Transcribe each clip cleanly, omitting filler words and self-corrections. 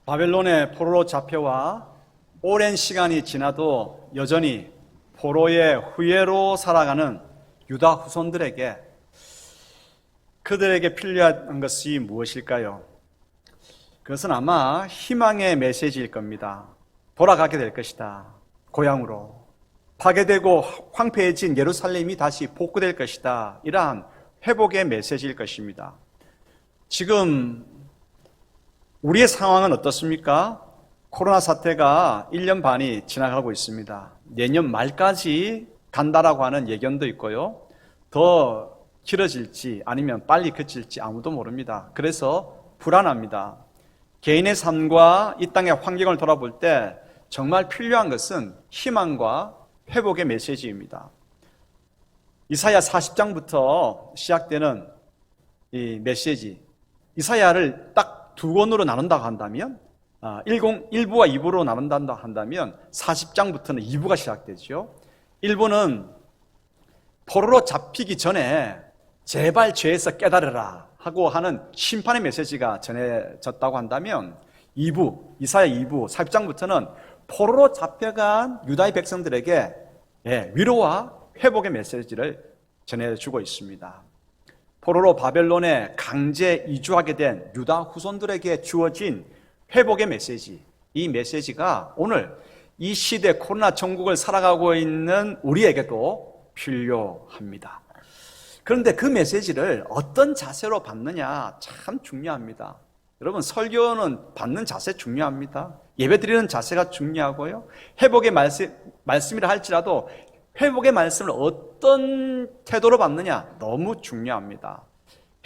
바벨론의 포로로 잡혀와 오랜 시간이 지나도 여전히 포로의 후예로 살아가는 유다 후손들에게 그들에게 필요한 것이 무엇일까요? 그것은 아마 희망의 메시지일 겁니다. 돌아가게 될 것이다. 고향으로. 파괴되고 황폐해진 예루살렘이 다시 복구될 것이다. 이러한 회복의 메시지일 것입니다. 지금 우리의 상황은 어떻습니까? 코로나 사태가 1년 반이 지나가고 있습니다. 내년 말까지 간다라고 하는 예견도 있고요. 더 길어질지 아니면 빨리 그칠지 아무도 모릅니다. 그래서 불안합니다. 개인의 삶과 이 땅의 환경을 돌아볼 때 정말 필요한 것은 희망과 회복의 메시지입니다. 이사야 40장부터 시작되는 이 메시지, 이사야를 딱 두 권으로 나눈다고 한다면 1부와 2부로 나눈다 한다면 40장부터는 2부가 시작되죠. 1부는 포로로 잡히기 전에 제발 죄에서 깨달으라 하고 하는 심판의 메시지가 전해졌다고 한다면 2부, 이사야 2부 40장부터는 포로로 잡혀간 유다의 백성들에게 위로와 회복의 메시지를 전해주고 있습니다. 포로로 바벨론에 강제 이주하게 된 유다 후손들에게 주어진 회복의 메시지, 이 메시지가 오늘 이 시대 코로나 전국을 살아가고 있는 우리에게도 필요합니다. 그런데 그 메시지를 어떤 자세로 받느냐 참 중요합니다. 여러분, 설교는 받는 자세 중요합니다. 예배드리는 자세가 중요하고요. 회복의 말씀이라 할지라도 회복의 말씀을 어떤 태도로 받느냐 너무 중요합니다.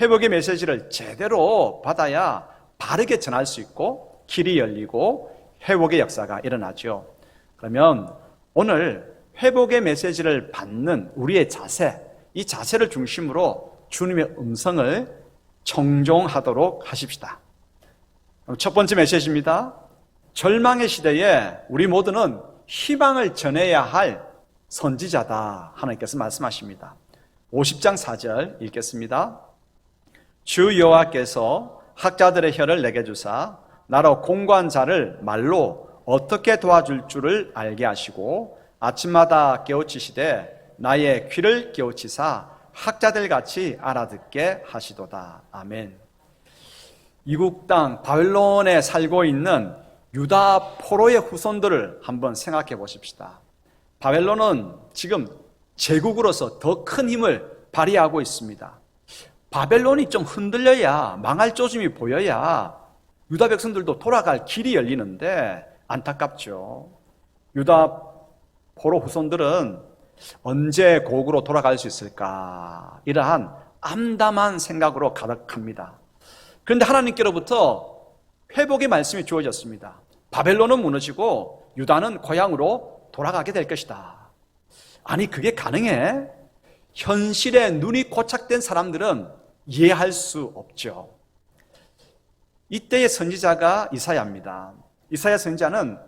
회복의 메시지를 제대로 받아야 바르게 전할 수 있고 길이 열리고 회복의 역사가 일어나죠. 그러면 오늘 회복의 메시지를 받는 우리의 자세, 이 자세를 중심으로 주님의 음성을 청종하도록 하십시다. 첫 번째 메시지입니다. 절망의 시대에 우리 모두는 희망을 전해야 할 선지자다. 하나님께서 말씀하십니다. 50장 4절 읽겠습니다. 주 여호와께서 학자들의 혀를 내게 주사 나로 공고한 자를 말로 어떻게 도와줄 줄을 알게 하시고 아침마다 깨우치시되 나의 귀를 깨우치사 학자들 같이 알아듣게 하시도다. 아멘. 이국 땅 바벨론에 살고 있는 유다 포로의 후손들을 한번 생각해 보십시다. 바벨론은 지금 제국으로서 더 큰 힘을 발휘하고 있습니다. 바벨론이 좀 흔들려야, 망할 조짐이 보여야 유다 백성들도 돌아갈 길이 열리는데 안타깝죠. 유다 포로 후손들은 언제 고국으로 돌아갈 수 있을까? 이러한 암담한 생각으로 가득합니다. 그런데 하나님께로부터 회복의 말씀이 주어졌습니다. 바벨론은 무너지고 유다는 고향으로 돌아가게 될 것이다. 아니, 그게 가능해? 현실에 눈이 고착된 사람들은 이해할 수 없죠. 이때의 선지자가 이사야입니다. 이사야 선지자는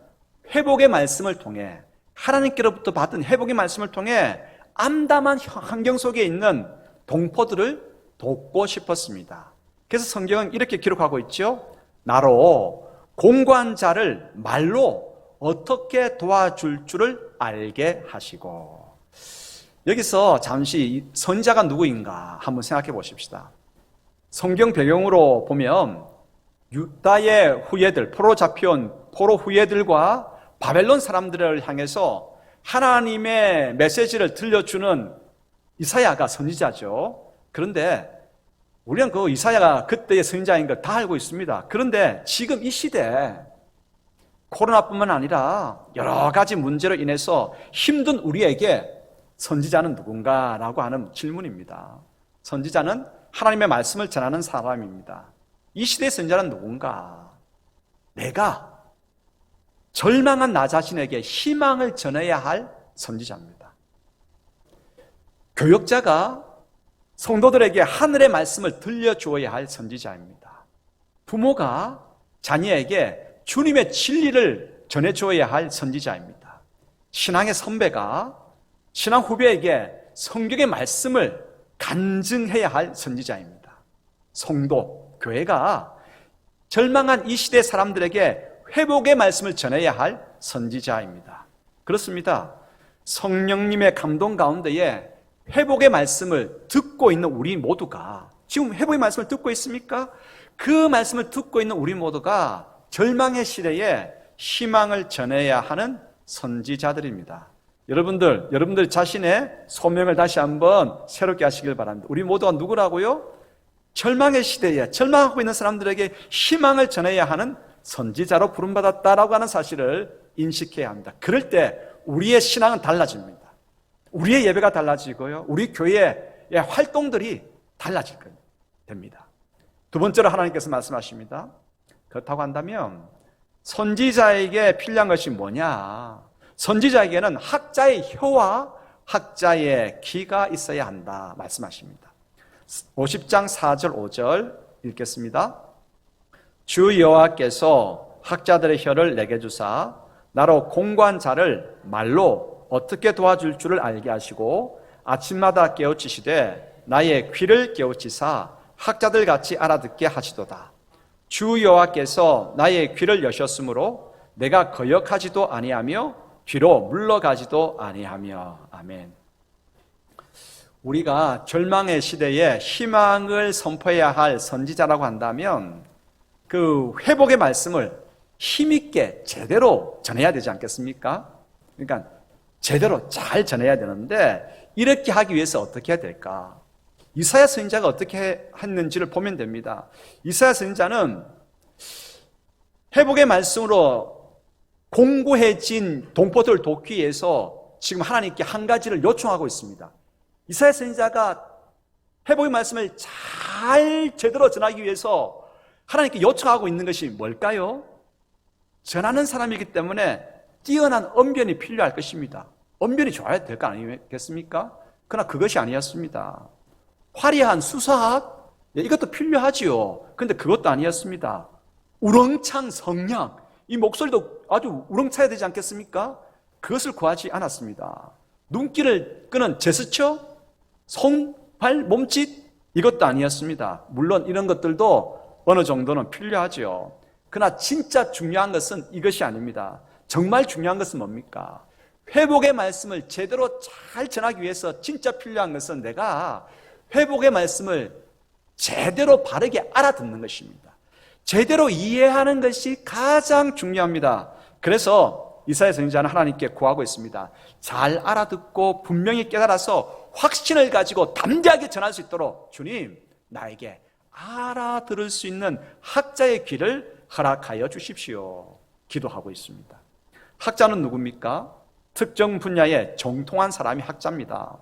회복의 말씀을 통해, 하나님께로부터 받은 회복의 말씀을 통해 암담한 환경 속에 있는 동포들을 돕고 싶었습니다. 그래서 성경은 이렇게 기록하고 있죠. 나로 공고한 자를 말로 어떻게 도와줄 줄을 알게 하시고. 여기서 잠시 선지자가 누구인가 한번 생각해 보십시다. 성경 배경으로 보면 유다의 후예들, 포로 잡혀온 포로 후예들과 바벨론 사람들을 향해서 하나님의 메시지를 들려주는 이사야가 선지자죠. 그런데 우리는 그 이사야가 그때의 선지자인 걸 다 알고 있습니다. 그런데 지금 이 시대에 코로나뿐만 아니라 여러 가지 문제로 인해서 힘든 우리에게 선지자는 누군가라고 하는 질문입니다. 선지자는 하나님의 말씀을 전하는 사람입니다. 이 시대의 선지자는 누군가? 내가 절망한 나 자신에게 희망을 전해야 할 선지자입니다. 교역자가 성도들에게 하늘의 말씀을 들려주어야 할 선지자입니다. 부모가 자녀에게 주님의 진리를 전해주어야 할 선지자입니다. 신앙의 선배가 신앙 후배에게 성경의 말씀을 간증해야 할 선지자입니다. 성도, 교회가 절망한 이 시대 사람들에게 회복의 말씀을 전해야 할 선지자입니다. 그렇습니다. 성령님의 감동 가운데에 회복의 말씀을 듣고 있는 우리 모두가, 지금 회복의 말씀을 듣고 있습니까? 그 말씀을 듣고 있는 우리 모두가 절망의 시대에 희망을 전해야 하는 선지자들입니다. 여러분들 자신의 소명을 다시 한번 새롭게 하시길 바랍니다. 우리 모두가 누구라고요? 절망의 시대에 절망하고 있는 사람들에게 희망을 전해야 하는 선지자로 부름받았다라고 하는 사실을 인식해야 합니다. 그럴 때 우리의 신앙은 달라집니다. 우리의 예배가 달라지고요, 우리 교회의 활동들이 달라질 됩니다. 두 번째로 하나님께서 말씀하십니다. 그렇다고 한다면 선지자에게 필요한 것이 뭐냐? 선지자에게는 학자의 혀와 학자의 귀가 있어야 한다 말씀하십니다. 50장 4절 5절 읽겠습니다. 주 여호와께서 학자들의 혀를 내게 주사 나로 공고한 자를 말로 어떻게 도와줄 줄을 알게 하시고 아침마다 깨우치시되 나의 귀를 깨우치사 학자들 같이 알아듣게 하시도다. 주 여호와께서 나의 귀를 여셨으므로 내가 거역하지도 아니하며 뒤로 물러가지도 아니하며. 아멘. 우리가 절망의 시대에 희망을 선포해야 할 선지자라고 한다면 그 회복의 말씀을 힘있게 제대로 전해야 되지 않겠습니까? 그러니까 제대로 잘 전해야 되는데 이렇게 하기 위해서 어떻게 해야 될까? 이사야 선지자가 어떻게 했는지를 보면 됩니다. 이사야 선지자는 회복의 말씀으로 공고해진 동포들을 돕기 위해서 지금 하나님께 한 가지를 요청하고 있습니다. 이사야 선지자가 회복의 말씀을 잘 제대로 전하기 위해서 하나님께 요청하고 있는 것이 뭘까요? 전하는 사람이기 때문에 뛰어난 언변이 필요할 것입니다. 언변이 좋아야 될 거 아니겠습니까? 그러나 그것이 아니었습니다. 화려한 수사학, 이것도 필요하지요. 그런데 그것도 아니었습니다. 우렁찬 성량, 이 목소리도 아주 우렁차야 되지 않겠습니까? 그것을 구하지 않았습니다. 눈길을 끄는 제스처, 손, 발, 몸짓, 이것도 아니었습니다. 물론 이런 것들도 어느 정도는 필요하죠. 그러나 진짜 중요한 것은 이것이 아닙니다. 정말 중요한 것은 뭡니까? 회복의 말씀을 제대로 잘 전하기 위해서 진짜 필요한 것은 내가 회복의 말씀을 제대로 바르게 알아듣는 것입니다. 제대로 이해하는 것이 가장 중요합니다. 그래서 이사야 선지자는 하나님께 구하고 있습니다. 잘 알아듣고 분명히 깨달아서 확신을 가지고 담대하게 전할 수 있도록 주님, 나에게 알아들을 수 있는 학자의 귀를 허락하여 주십시오. 기도하고 있습니다. 학자는 누굽니까? 특정 분야에 정통한 사람이 학자입니다.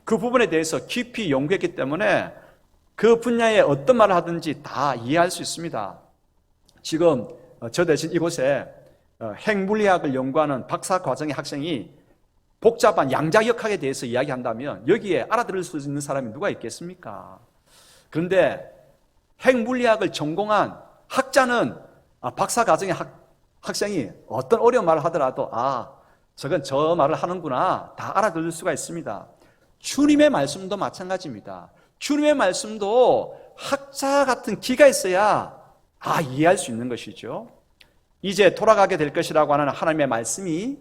그 부분에 대해서 깊이 연구했기 때문에 그 분야에 어떤 말을 하든지 다 이해할 수 있습니다. 지금 저 대신 이곳에 핵물리학을 연구하는 박사과정의 학생이 복잡한 양자역학에 대해서 이야기한다면 여기에 알아들을 수 있는 사람이 누가 있겠습니까? 그런데 핵물리학을 전공한 학자는 박사과정의 학생이 어떤 어려운 말을 하더라도 저건 저 말을 하는구나 다 알아들을 수가 있습니다. 주님의 말씀도 마찬가지입니다. 주님의 말씀도 학자 같은 기가 있어야 이해할 수 있는 것이죠. 이제 돌아가게 될 것이라고 하는 하나님의 말씀이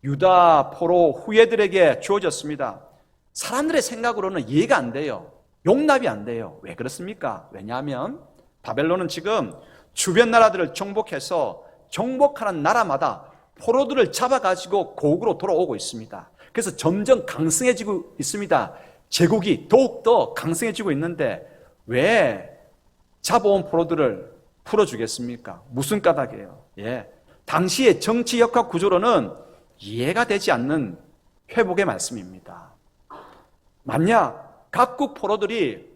유다 포로 후예들에게 주어졌습니다. 사람들의 생각으로는 이해가 안 돼요. 용납이 안 돼요. 왜 그렇습니까? 왜냐하면 바벨론은 지금 주변 나라들을 정복해서 정복하는 나라마다 포로들을 잡아가지고 고국으로 돌아오고 있습니다. 그래서 점점 강성해지고 있습니다. 제국이 더욱더 강성해지고 있는데 왜 잡아온 포로들을 풀어주겠습니까? 무슨 까닭이에요? 당시의 정치 역학 구조로는 이해가 되지 않는 회복의 말씀입니다. 만약 각국 포로들이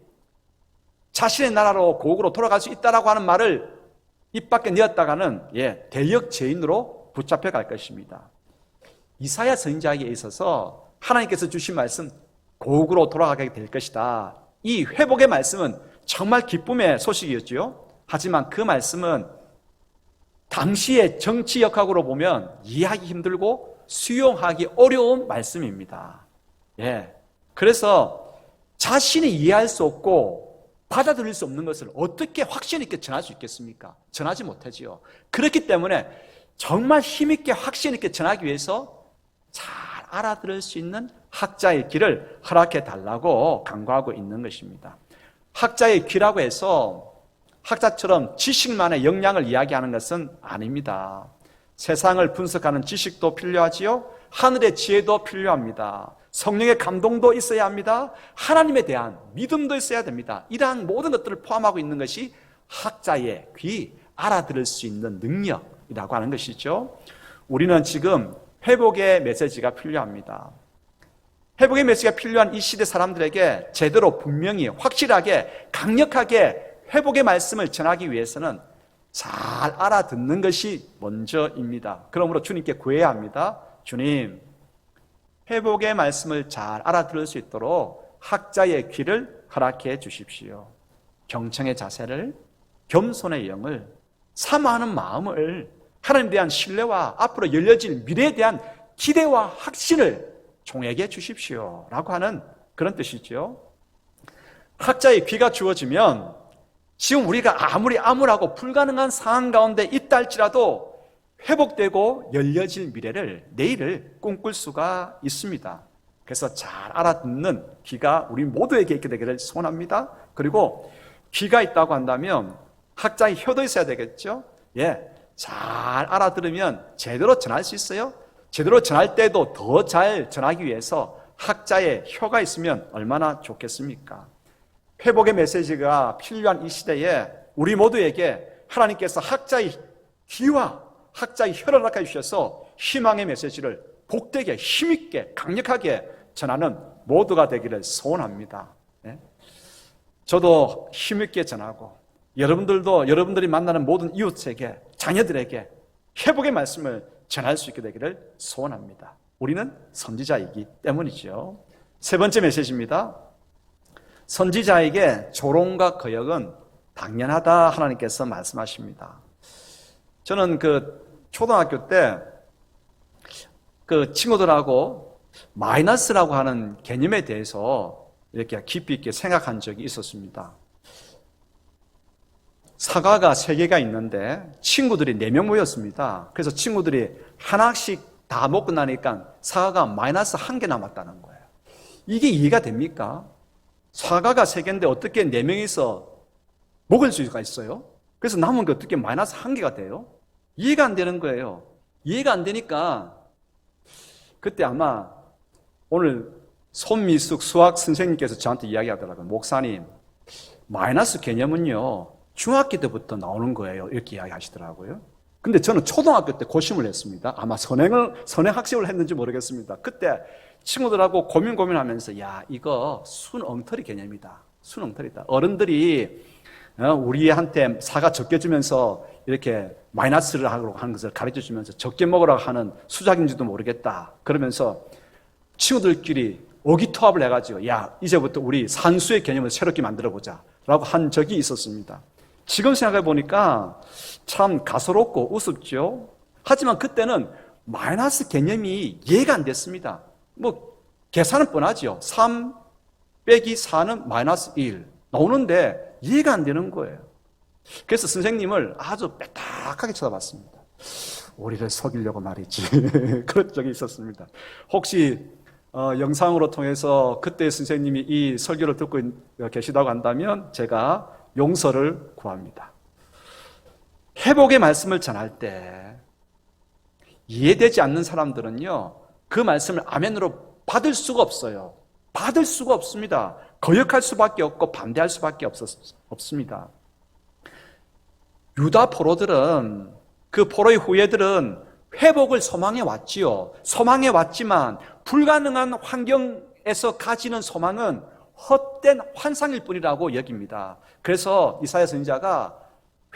자신의 나라로 고국으로 돌아갈 수 있다라고 하는 말을 입 밖에 내었다가는 대역 죄인으로 붙잡혀 갈 것입니다. 이사야 선지자에게 있어서 하나님께서 주신 말씀 고국으로 돌아가게 될 것이다. 이 회복의 말씀은 정말 기쁨의 소식이었죠. 하지만 그 말씀은 당시의 정치 역학으로 보면 이해하기 힘들고 수용하기 어려운 말씀입니다. 그래서 자신이 이해할 수 없고 받아들일 수 없는 것을 어떻게 확신 있게 전할 수 있겠습니까? 전하지 못하지요. 그렇기 때문에 정말 힘있게 확신 있게 전하기 위해서 잘 알아들을 수 있는 학자의 길을 허락해 달라고 강구하고 있는 것입니다. 학자의 길이라고 해서 학자처럼 지식만의 역량을 이야기하는 것은 아닙니다. 세상을 분석하는 지식도 필요하지요. 하늘의 지혜도 필요합니다. 성령의 감동도 있어야 합니다. 하나님에 대한 믿음도 있어야 됩니다. 이러한 모든 것들을 포함하고 있는 것이 학자의 귀, 알아들을 수 있는 능력이라고 하는 것이죠. 우리는 지금 회복의 메시지가 필요합니다. 회복의 메시지가 필요한 이 시대 사람들에게 제대로 분명히 확실하게 강력하게 회복의 말씀을 전하기 위해서는 잘 알아듣는 것이 먼저입니다. 그러므로 주님께 구해야 합니다. 주님, 회복의 말씀을 잘 알아들을 수 있도록 학자의 귀를 허락해 주십시오. 경청의 자세를, 겸손의 영을, 사모하는 마음을, 하나님에 대한 신뢰와 앞으로 열려질 미래에 대한 기대와 확신을 종에게 주십시오 라고 하는 그런 뜻이죠. 학자의 귀가 주어지면 지금 우리가 아무리 암울하고 불가능한 상황 가운데 있다 할지라도 회복되고 열려질 미래를, 내일을 꿈꿀 수가 있습니다. 그래서 잘 알아듣는 귀가 우리 모두에게 있게 되기를 소원합니다. 그리고 귀가 있다고 한다면 학자의 혀도 있어야 되겠죠. 잘 알아들으면 제대로 전할 수 있어요. 제대로 전할 때도 더 잘 전하기 위해서 학자의 혀가 있으면 얼마나 좋겠습니까? 회복의 메시지가 필요한 이 시대에 우리 모두에게 하나님께서 학자의 귀와 학자의 혀를 허락해 주셔서 희망의 메시지를 복되게 힘있게 강력하게 전하는 모두가 되기를 소원합니다. 저도 힘있게 전하고 여러분들도 여러분들이 만나는 모든 이웃에게, 자녀들에게 회복의 말씀을 전할 수 있게 되기를 소원합니다. 우리는 선지자이기 때문이죠. 세 번째 메시지입니다. 선지자에게 조롱과 거역은 당연하다 하나님께서 말씀하십니다. 저는 초등학교 때 친구들하고 마이너스라고 하는 개념에 대해서 이렇게 깊이 있게 생각한 적이 있었습니다. 사과가 3개가 있는데 친구들이 4명 모였습니다. 그래서 친구들이 하나씩 다 먹고 나니까 사과가 마이너스 1개 남았다는 거예요. 이게 이해가 됩니까? 사과가 3개인데 어떻게 4명이서 먹을 수가 있어요? 그래서 남은 게 어떻게 마이너스 1개가 돼요? 이해가 안 되는 거예요. 이해가 안 되니까 그때 아마 오늘 손미숙 수학 선생님께서 저한테 이야기하더라고요. 목사님, 마이너스 개념은요 중학교 때부터 나오는 거예요. 이렇게 이야기하시더라고요. 근데 저는 초등학교 때 고심을 했습니다. 아마 선행학습을 했는지 모르겠습니다. 그때 친구들하고 고민하면서 이거 순엉터리 개념이다. 순엉터리다. 어른들이 우리한테 사과 적게 주면서 이렇게 마이너스를 하려고 하는 것을 가르쳐 주면서 적게 먹으라고 하는 수작인지도 모르겠다. 그러면서 친구들끼리 의기투합을 해가지고 이제부터 우리 산수의 개념을 새롭게 만들어보자 라고 한 적이 있었습니다. 지금 생각해 보니까 참 가소롭고 우습죠. 하지만 그때는 마이너스 개념이 이해가 안 됐습니다. 계산은 뻔하죠. 3 빼기 4는 마이너스 1 나오는데 이해가 안 되는 거예요. 그래서 선생님을 아주 빼딱하게 쳐다봤습니다. 우리를 속이려고 말이지. 그런 적이 있었습니다. 혹시 영상으로 통해서 그때 선생님이 이 설교를 듣고 계시다고 한다면 제가 용서를 구합니다. 회복의 말씀을 전할 때 이해되지 않는 사람들은요 그 말씀을 아멘으로 받을 수가 없어요. 받을 수가 없습니다. 거역할 수밖에 없고 반대할 수밖에 없습니다. 유다 포로들은, 그 포로의 후예들은 회복을 소망해 왔지요. 소망해 왔지만 불가능한 환경에서 가지는 소망은 헛된 환상일 뿐이라고 여깁니다. 그래서 이사야 선지자가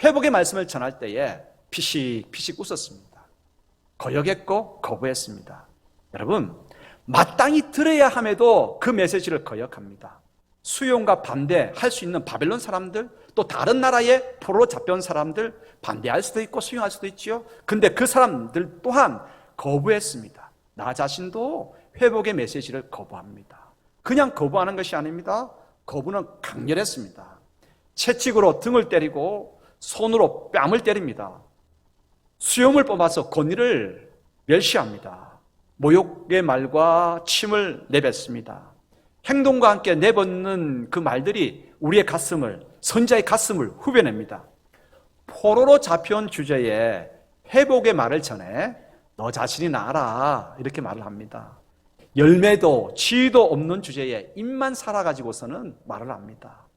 회복의 말씀을 전할 때에 피식피식 웃었습니다. 거역했고 거부했습니다. 여러분, 마땅히 들어야 함에도 그 메시지를 거역합니다. 수용과 반대할 수 있는 바벨론 사람들, 또 다른 나라의 포로로 잡혀온 사람들 반대할 수도 있고 수용할 수도 있지요. 근데 그 사람들 또한 거부했습니다. 나 자신도 회복의 메시지를 거부합니다. 그냥 거부하는 것이 아닙니다. 거부는 강렬했습니다. 채찍으로 등을 때리고 손으로 뺨을 때립니다. 수염을 뽑아서 권위를 멸시합니다. 모욕의 말과 침을 내뱉습니다. 행동과 함께 내뱉는 그 말들이 우리의 가슴을, 선지자의 가슴을 후벼냅니다. 포로로 잡혀온 주제에 회복의 말을 전해 너 자신이 나아라 이렇게 말을 합니다. 열매도 지위도 없는 주제에 입만 살아가지고서는 말을 합니다.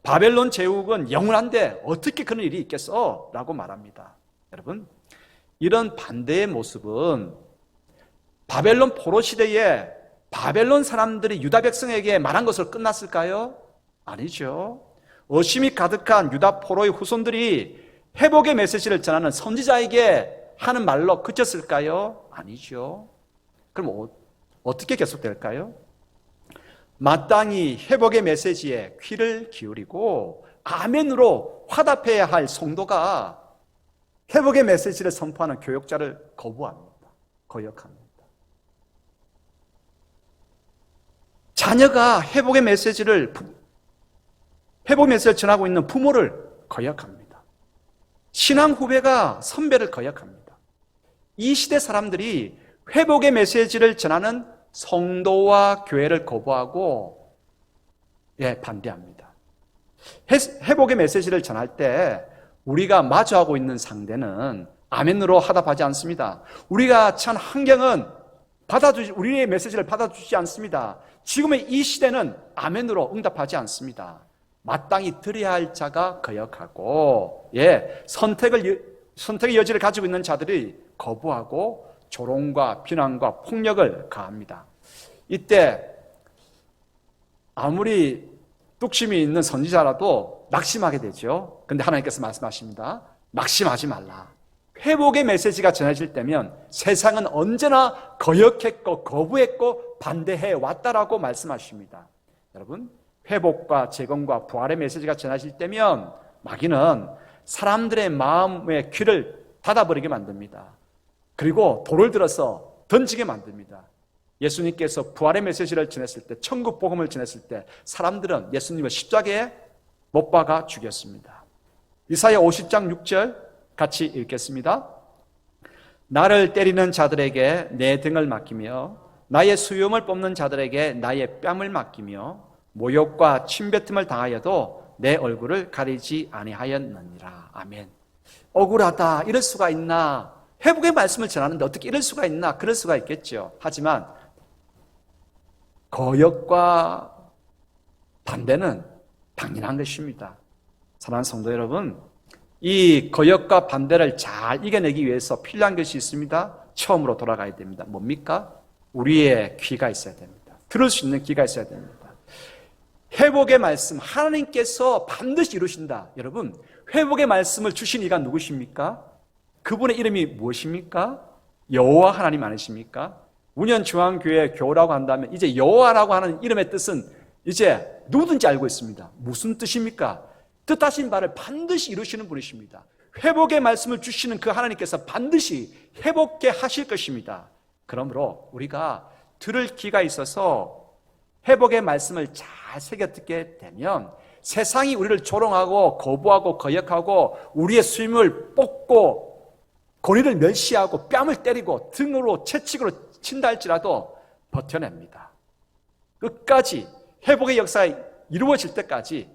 바벨론 제국은 영원한데 어떻게 그런 일이 있겠어? 라고 말합니다. 여러분, 이런 반대의 모습은 바벨론 포로 시대에 바벨론 사람들이 유다 백성에게 말한 것으로 끝났을까요? 아니죠. 의심이 가득한 유다 포로의 후손들이 회복의 메시지를 전하는 선지자에게 하는 말로 그쳤을까요? 아니죠. 그럼 어떻게 계속될까요? 마땅히 회복의 메시지에 귀를 기울이고 아멘으로 화답해야 할 성도가 회복의 메시지를 선포하는 교역자를 거부합니다. 거역합니다. 자녀가 회복의 메시지를 전하고 있는 부모를 거역합니다. 신앙 후배가 선배를 거역합니다. 이 시대 사람들이 회복의 메시지를 전하는 성도와 교회를 거부하고 반대합니다. 회복의 메시지를 전할 때 우리가 마주하고 있는 상대는 아멘으로 화답하지 않습니다. 우리가 처한 환경은 우리의 메시지를 받아주지 않습니다. 지금의 이 시대는 아멘으로 응답하지 않습니다. 마땅히 드려야 할 자가 거역하고 선택의 여지를 가지고 있는 자들이 거부하고 조롱과 비난과 폭력을 가합니다. 이때 아무리 뚝심이 있는 선지자라도 낙심하게 되죠. 그런데 하나님께서 말씀하십니다. 낙심하지 말라. 회복의 메시지가 전해질 때면 세상은 언제나 거역했고 거부했고 반대해 왔다라고 말씀하십니다. 여러분, 회복과 재건과 부활의 메시지가 전해질 때면 마귀는 사람들의 마음의 귀를 닫아버리게 만듭니다. 그리고 돌을 들어서 던지게 만듭니다. 예수님께서 부활의 메시지를 전했을 때, 천국 복음을 전했을 때 사람들은 예수님을 십자가에 못 박아 죽였습니다. 이사야 50장 6절 같이 읽겠습니다. 나를 때리는 자들에게 내 등을 맡기며 나의 수염을 뽑는 자들에게 나의 뺨을 맡기며 모욕과 침뱉음을 당하여도 내 얼굴을 가리지 아니하였느니라. 아멘. 억울하다, 이럴 수가 있나? 회복의 말씀을 전하는데 어떻게 이럴 수가 있나? 그럴 수가 있겠죠. 하지만 거역과 반대는 당연한 것입니다. 사랑하는 성도 여러분, 이 거역과 반대를 잘 이겨내기 위해서 필요한 것이 있습니다. 처음으로 돌아가야 됩니다. 뭡니까? 우리의 귀가 있어야 됩니다. 들을 수 있는 귀가 있어야 됩니다. 회복의 말씀, 하나님께서 반드시 이루신다. 여러분, 회복의 말씀을 주신 이가 누구십니까? 그분의 이름이 무엇입니까? 여호와 하나님 아니십니까? 운현중앙교회 교우라고 한다면 이제 여호와라고 하는 이름의 뜻은 이제 누구든지 알고 있습니다. 무슨 뜻입니까? 뜻하신 바를 반드시 이루시는 분이십니다. 회복의 말씀을 주시는 그 하나님께서 반드시 회복케 하실 것입니다. 그러므로 우리가 들을 귀가 있어서 회복의 말씀을 잘 새겨 듣게 되면 세상이 우리를 조롱하고 거부하고 거역하고 우리의 수임을 뽑고 권위를 멸시하고 뺨을 때리고 등으로 채찍으로 친다 할지라도 버텨냅니다. 끝까지 회복의 역사가 이루어질 때까지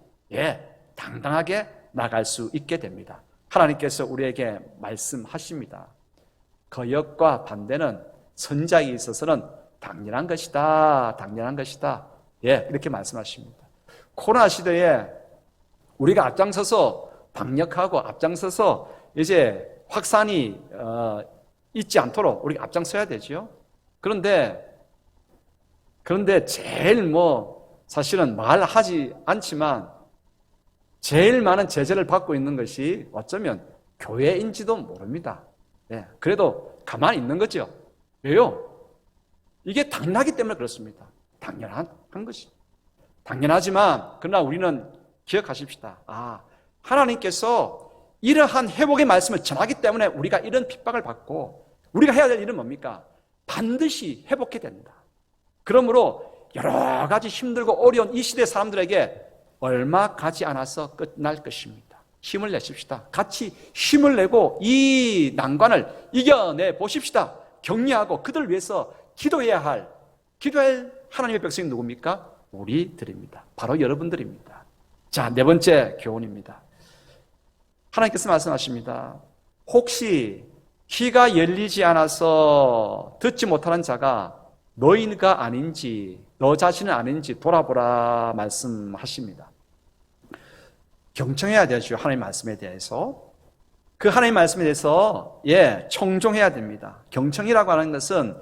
당당하게 나갈 수 있게 됩니다. 하나님께서 우리에게 말씀하십니다. 거역과 반대는 선지자에 있어서는 당연한 것이다. 당연한 것이다. 이렇게 말씀하십니다. 코로나 시대에 우리가 앞장서서 방역하고 앞장서서 이제 확산이 있지 않도록 우리가 앞장서야 되죠. 그런데 제일 사실은 말하지 않지만 제일 많은 제재를 받고 있는 것이 어쩌면 교회인지도 모릅니다. 그래도 가만히 있는 거죠. 왜요? 이게 당연하기 때문에 그렇습니다. 당연한 것이. 당연하지만 그러나 우리는 기억하십시다. 하나님께서 이러한 회복의 말씀을 전하기 때문에 우리가 이런 핍박을 받고 우리가 해야 될 일은 뭡니까? 반드시 회복해야 된다. 그러므로 여러 가지 힘들고 어려운 이 시대 사람들에게 얼마 가지 않아서 끝날 것입니다. 힘을 내십시다. 같이 힘을 내고 이 난관을 이겨내 보십시다. 격려하고 그들을 위해서 기도할 하나님의 백성이 누굽니까? 우리들입니다. 바로 여러분들입니다. 자, 네 번째 교훈입니다. 하나님께서 말씀하십니다. 혹시 귀가 열리지 않아서 듣지 못하는 자가 너희가 아닌지 너 자신은 아닌지 돌아보라 말씀하십니다. 경청해야 되죠. 하나님 말씀에 대해서. 그 하나님 말씀에 대해서 청종해야 됩니다. 경청이라고 하는 것은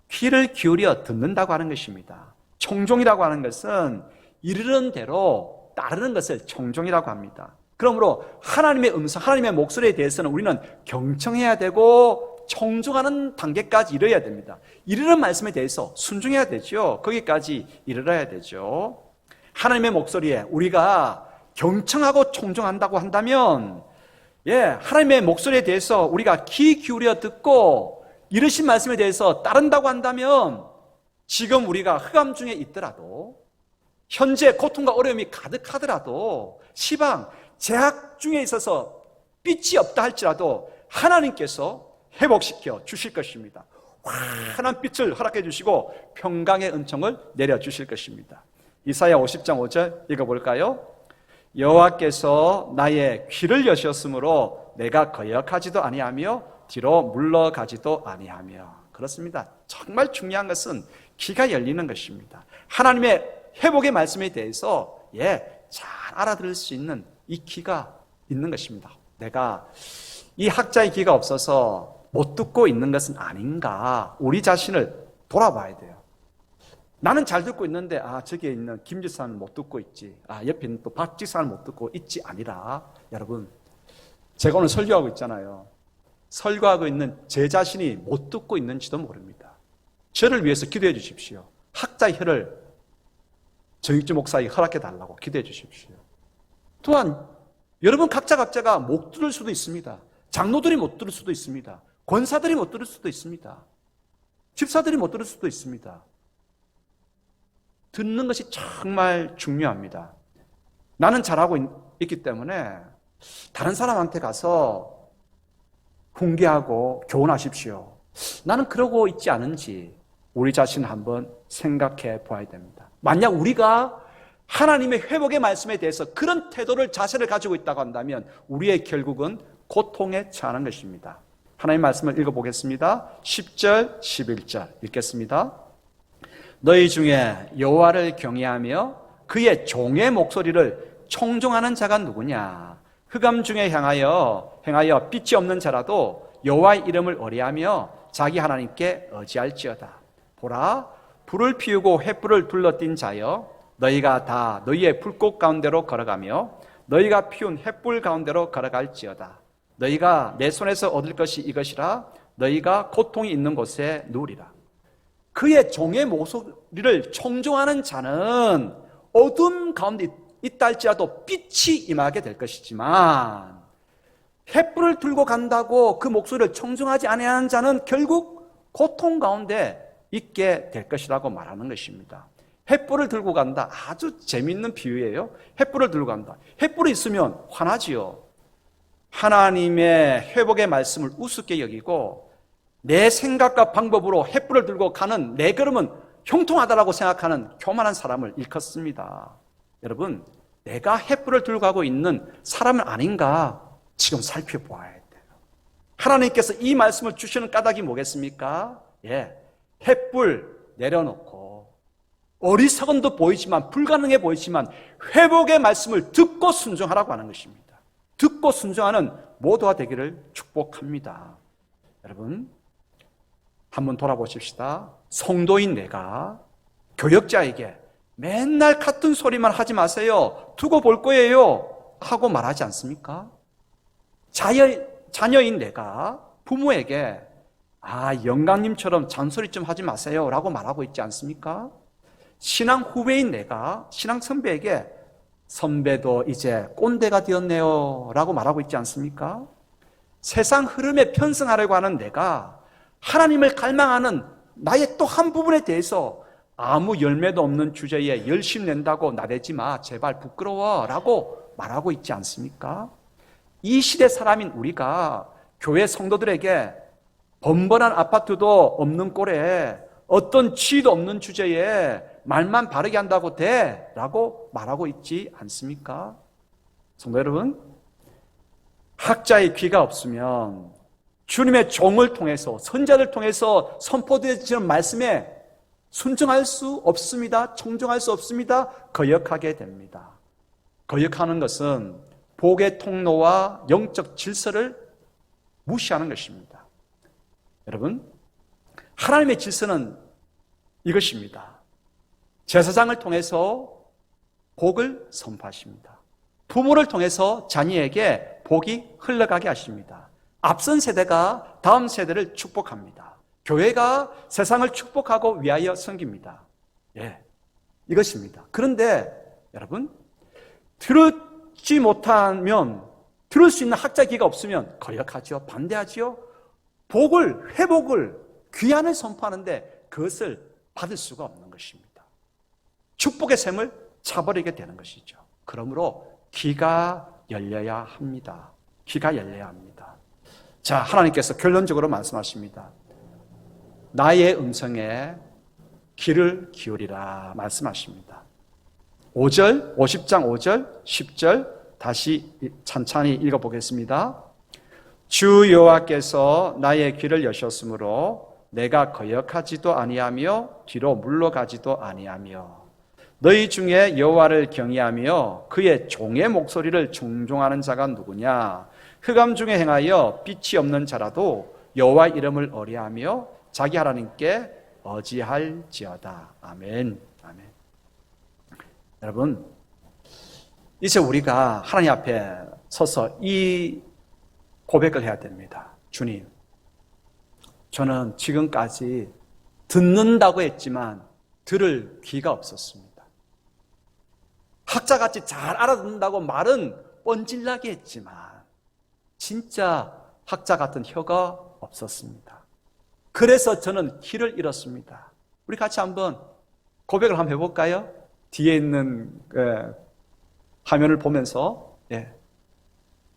귀를 기울여 듣는다고 하는 것입니다. 청종이라고 하는 것은 이르는 대로 따르는 것을 청종이라고 합니다. 그러므로 하나님의 음성, 하나님의 목소리에 대해서는 우리는 경청해야 되고 청종하는 단계까지 이르러야 됩니다. 이르는 말씀에 대해서 순종해야 되죠. 거기까지 이르러야 되죠. 하나님의 목소리에 우리가 경청하고 청종한다고 한다면 하나님의 목소리에 대해서 우리가 귀 기울여 듣고 이르신 말씀에 대해서 따른다고 한다면 지금 우리가 흑암 중에 있더라도 현재 고통과 어려움이 가득하더라도 시방, 제약 중에 있어서 빛이 없다 할지라도 하나님께서 회복시켜 주실 것입니다. 환한 빛을 허락해 주시고 평강의 은총을 내려주실 것입니다. 이사야 50장 5절 읽어볼까요? 여호와께서 나의 귀를 여셨으므로 내가 거역하지도 아니하며 뒤로 물러가지도 아니하며. 그렇습니다. 정말 중요한 것은 귀가 열리는 것입니다. 하나님의 회복의 말씀에 대해서 잘 알아들을 수 있는 이 귀가 있는 것입니다. 내가 이 학자의 귀가 없어서 못 듣고 있는 것은 아닌가, 우리 자신을 돌아봐야 돼요. 나는 잘 듣고 있는데 저기에 있는 김 지사는 못 듣고 있지, 옆에 있는 또 박 지사는 못 듣고 있지 아니라, 여러분 제가 오늘 설교하고 있잖아요. 설교하고 있는 제 자신이 못 듣고 있는지도 모릅니다. 저를 위해서 기도해 주십시오. 학자의 혀를 정익주 목사에게 허락해 달라고 기도해 주십시오. 또한 여러분 각자가 못 들을 수도 있습니다. 장로들이 못 들을 수도 있습니다. 권사들이 못 들을 수도 있습니다. 집사들이 못 들을 수도 있습니다. 듣는 것이 정말 중요합니다. 나는 잘하고 있기 때문에 다른 사람한테 가서 훈계하고 교훈하십시오. 나는 그러고 있지 않은지 우리 자신을 한번 생각해 보아야 됩니다. 만약 우리가 하나님의 회복의 말씀에 대해서 그런 태도를, 자세를 가지고 있다고 한다면 우리의 결국은 고통에 처하는 것입니다. 하나님의 말씀을 읽어보겠습니다. 10절, 11절 읽겠습니다. 너희 중에 여호와를 경외하며 그의 종의 목소리를 청종하는 자가 누구냐? 흑암 중에 행하여 빛이 없는 자라도 여호와의 이름을 의뢰하며 자기 하나님께 의지할지어다. 보라, 불을 피우고 횃불을 둘러띈 자여, 너희가 다 너희의 불꽃 가운데로 걸어가며 너희가 피운 횃불 가운데로 걸어갈지어다. 너희가 내 손에서 얻을 것이 이것이라. 너희가 고통이 있는 곳에 누우리라. 그의 종의 목소리를 청종하는 자는 어둠 가운데 있다 할지라도 빛이 임하게 될 것이지만, 횃불을 들고 간다고 그 목소리를 청종하지 아니하는 자는 결국 고통 가운데 있게 될 것이라고 말하는 것입니다. 횃불을 들고 간다. 아주 재미있는 비유예요. 횃불을 들고 간다. 횃불이 있으면 화나지요. 하나님의 회복의 말씀을 우습게 여기고 내 생각과 방법으로 횃불을 들고 가는 내 걸음은 형통하다라고 생각하는 교만한 사람을 일컫습니다. 여러분, 내가 횃불을 들고 가고 있는 사람은 아닌가 지금 살펴보아야 돼요. 하나님께서 이 말씀을 주시는 까닭이 뭐겠습니까? 횃불 내려놓고 어리석은 듯 보이지만, 불가능해 보이지만 회복의 말씀을 듣고 순종하라고 하는 것입니다. 듣고 순종하는 모두가 되기를 축복합니다. 여러분, 한번 돌아보십시다. 성도인 내가 교역자에게 맨날 같은 소리만 하지 마세요, 두고 볼 거예요 하고 말하지 않습니까? 자녀인 내가 부모에게 영감님처럼 잔소리 좀 하지 마세요 라고 말하고 있지 않습니까? 신앙 후배인 내가 신앙 선배에게 선배도 이제 꼰대가 되었네요 라고 말하고 있지 않습니까? 세상 흐름에 편승하려고 하는 내가 하나님을 갈망하는 나의 또 한 부분에 대해서 아무 열매도 없는 주제에 열심 낸다고 나대지 마. 제발 부끄러워. 라고 말하고 있지 않습니까? 이 시대 사람인 우리가 교회 성도들에게 번번한 아파트도 없는 꼴에 어떤 지위도 없는 주제에 말만 바르게 한다고 돼. 라고 말하고 있지 않습니까? 성도 여러분, 학자의 귀가 없으면 주님의 종을 통해서 선자를 통해서 선포되어지는 말씀에 순종할 수 없습니다. 청종할 수 없습니다. 거역하게 됩니다. 거역하는 것은 복의 통로와 영적 질서를 무시하는 것입니다. 여러분, 하나님의 질서는 이것입니다. 제사장을 통해서 복을 선포하십니다. 부모를 통해서 자녀에게 복이 흘러가게 하십니다. 앞선 세대가 다음 세대를 축복합니다. 교회가 세상을 축복하고 위하여 섬깁니다. 예, 이것입니다. 그런데 여러분, 듣지 못하면, 들을 수 있는 학자 귀가 없으면 거역하죠. 반대하죠. 복을, 회복을, 귀환을 선포하는데 그것을 받을 수가 없는 것입니다. 축복의 샘을 차버리게 되는 것이죠. 그러므로 귀가 열려야 합니다. 귀가 열려야 합니다. 자, 하나님께서 결론적으로 말씀하십니다. 나의 음성에 귀를 기울이라 말씀하십니다. 5절, 50장 5절, 10절 다시 찬찬히 읽어보겠습니다. 주 여호와께서 나의 귀를 여셨으므로 내가 거역하지도 아니하며 뒤로 물러가지도 아니하며 너희 중에 여호와를 경외하며 그의 종의 목소리를 존중하는 자가 누구냐? 흑암 중에 행하여 빛이 없는 자라도 여호와 이름을 어리하며 자기 하나님께 어지할지어다. 아멘. 아멘. 여러분, 이제 우리가 하나님 앞에 서서 이 고백을 해야 됩니다. 주님, 저는 지금까지 듣는다고 했지만 들을 귀가 없었습니다. 학자같이 잘 알아듣는다고 말은 뻔질나게 했지만 진짜 학자 같은 혀가 없었습니다. 그래서 저는 귀를 잃었습니다. 우리 같이 한번 고백을 한번 해볼까요? 뒤에 있는 화면을 보면서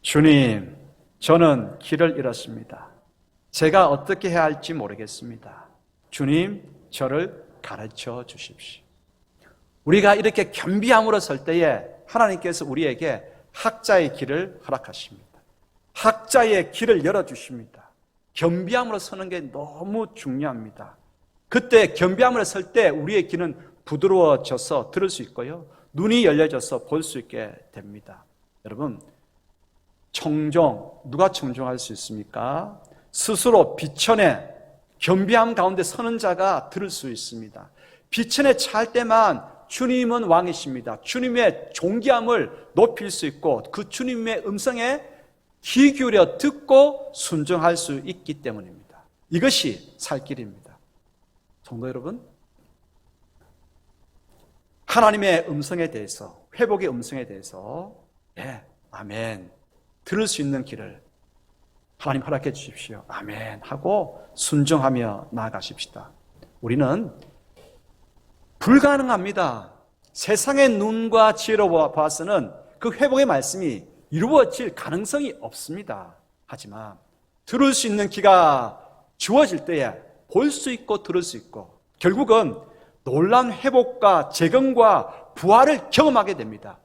주님, 저는 귀를 잃었습니다. 제가 어떻게 해야 할지 모르겠습니다. 주님, 저를 가르쳐 주십시오. 우리가 이렇게 겸비함으로 설 때에 하나님께서 우리에게 학자의 길을 허락하십니다. 학자의 길을 열어주십니다. 겸비함으로 서는 게 너무 중요합니다. 그때 겸비함으로 설 때 우리의 귀는 부드러워져서 들을 수 있고요. 눈이 열려져서 볼 수 있게 됩니다. 여러분, 청종, 누가 청종할 수 있습니까? 스스로 비천에 겸비함 가운데 서는 자가 들을 수 있습니다. 비천에 찰 때만 주님은 왕이십니다. 주님의 존귀함을 높일 수 있고 그 주님의 음성에 귀 기울여 듣고 순종할 수 있기 때문입니다. 이것이 살 길입니다. 성도 여러분, 하나님의 음성에 대해서, 회복의 음성에 대해서 아멘, 들을 수 있는 길을 하나님 허락해 주십시오. 아멘 하고 순종하며 나아가십시다. 우리는 불가능합니다. 세상의 눈과 지혜로 봐서는 그 회복의 말씀이 이루어질 가능성이 없습니다. 하지만 들을 수 있는 귀가 주어질 때에 볼 수 있고 들을 수 있고 결국은 놀라운 회복과 재건과 부활을 경험하게 됩니다.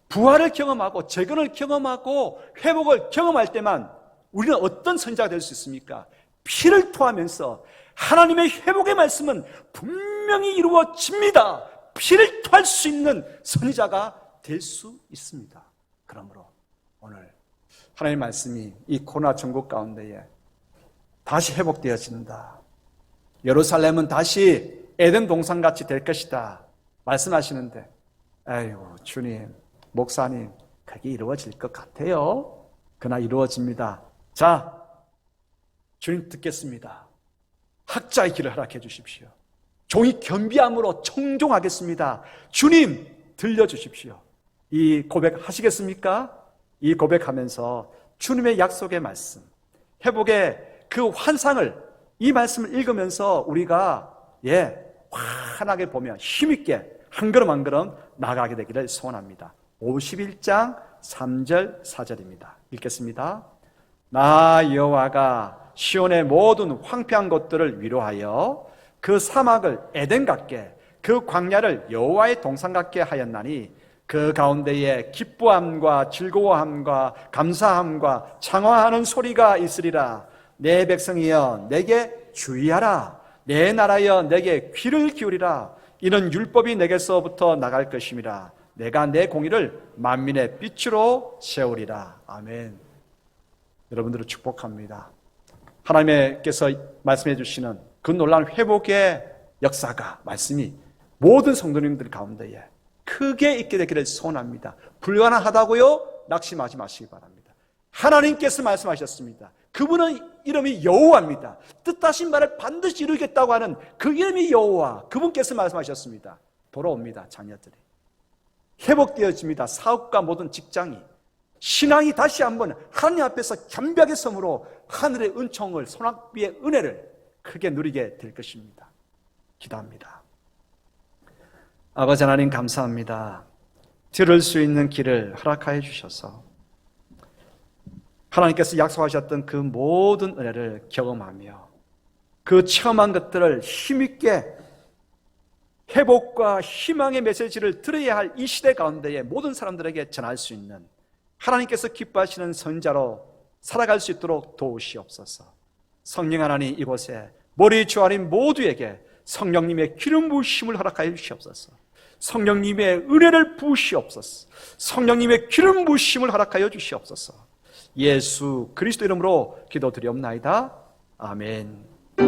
부활을 경험하고 재건을 경험하고 회복을 경험할 때만 우리는 어떤 선지자가 될 수 있습니까? 피를 토하면서 하나님의 회복의 말씀은 분명히 이루어집니다. 피를 토할 수 있는 선지자가 될 수 있습니다. 그러므로 오늘 하나님의 말씀이 이 코로나 전국 가운데에 다시 회복되어진다. 예루살렘은 다시 에덴 동산같이 될 것이다 말씀하시는데, 아이고 주님, 목사님, 그게 이루어질 것 같아요? 그러나 이루어집니다. 자, 주님 듣겠습니다. 학자의 길을 허락해 주십시오. 종이 겸비함으로 청종하겠습니다. 주님, 들려주십시오. 이 고백 하시겠습니까? 이 고백하면서 주님의 약속의 말씀, 회복의 그 환상을, 이 말씀을 읽으면서 우리가 환하게 보며 힘있게 한 걸음 한 걸음 나가게 되기를 소원합니다. 51장 3절 4절입니다. 읽겠습니다. 나 여호와가 시온의 모든 황폐한 곳들을 위로하여 그 사막을 에덴 같게 그 광야를 여호와의 동산 같게 하였나니 그 가운데에 기뻐함과 즐거워함과 감사함과 창화하는 소리가 있으리라. 내 백성이여 내게 주의하라. 내 나라여 내게 귀를 기울이라. 이는 율법이 내게서부터 나갈 것임이라. 내가 내 공의를 만민의 빛으로 세우리라. 아멘. 여러분들을 축복합니다. 하나님께서 말씀해 주시는 그 놀라운 회복의 역사가, 말씀이 모든 성도님들 가운데에 크게 있게 되기를 소원합니다. 불가능하다고요? 낙심하지 마시기 바랍니다. 하나님께서 말씀하셨습니다. 그분은 이름이 여호와입니다. 뜻하신 말을 반드시 이루겠다고 하는 그 이름이 여호와, 그분께서 말씀하셨습니다. 돌아옵니다. 자녀들이 회복되어집니다. 사업과 모든 직장이, 신앙이 다시 한번 하나님 앞에서 겸비하게 섬으로 하늘의 은총을, 소낙비의 은혜를 크게 누리게 될 것입니다. 기도합니다. 아버지 하나님 감사합니다. 들을 수 있는 길을 허락하여 주셔서 하나님께서 약속하셨던 그 모든 은혜를 경험하며 그 체험한 것들을 힘있게 회복과 희망의 메시지를 들어야 할 이 시대 가운데에 모든 사람들에게 전할 수 있는 하나님께서 기뻐하시는 선자로 살아갈 수 있도록 도우시옵소서. 성령 하나님, 이곳에 머리 조아린 모두에게 성령님의 기름 부으심을 허락하여 주시옵소서. 성령님의 은혜를 부으시옵소서. 성령님의 기름 부으심을 허락하여 주시옵소서. 예수 그리스도 이름으로 기도드리옵나이다. 아멘.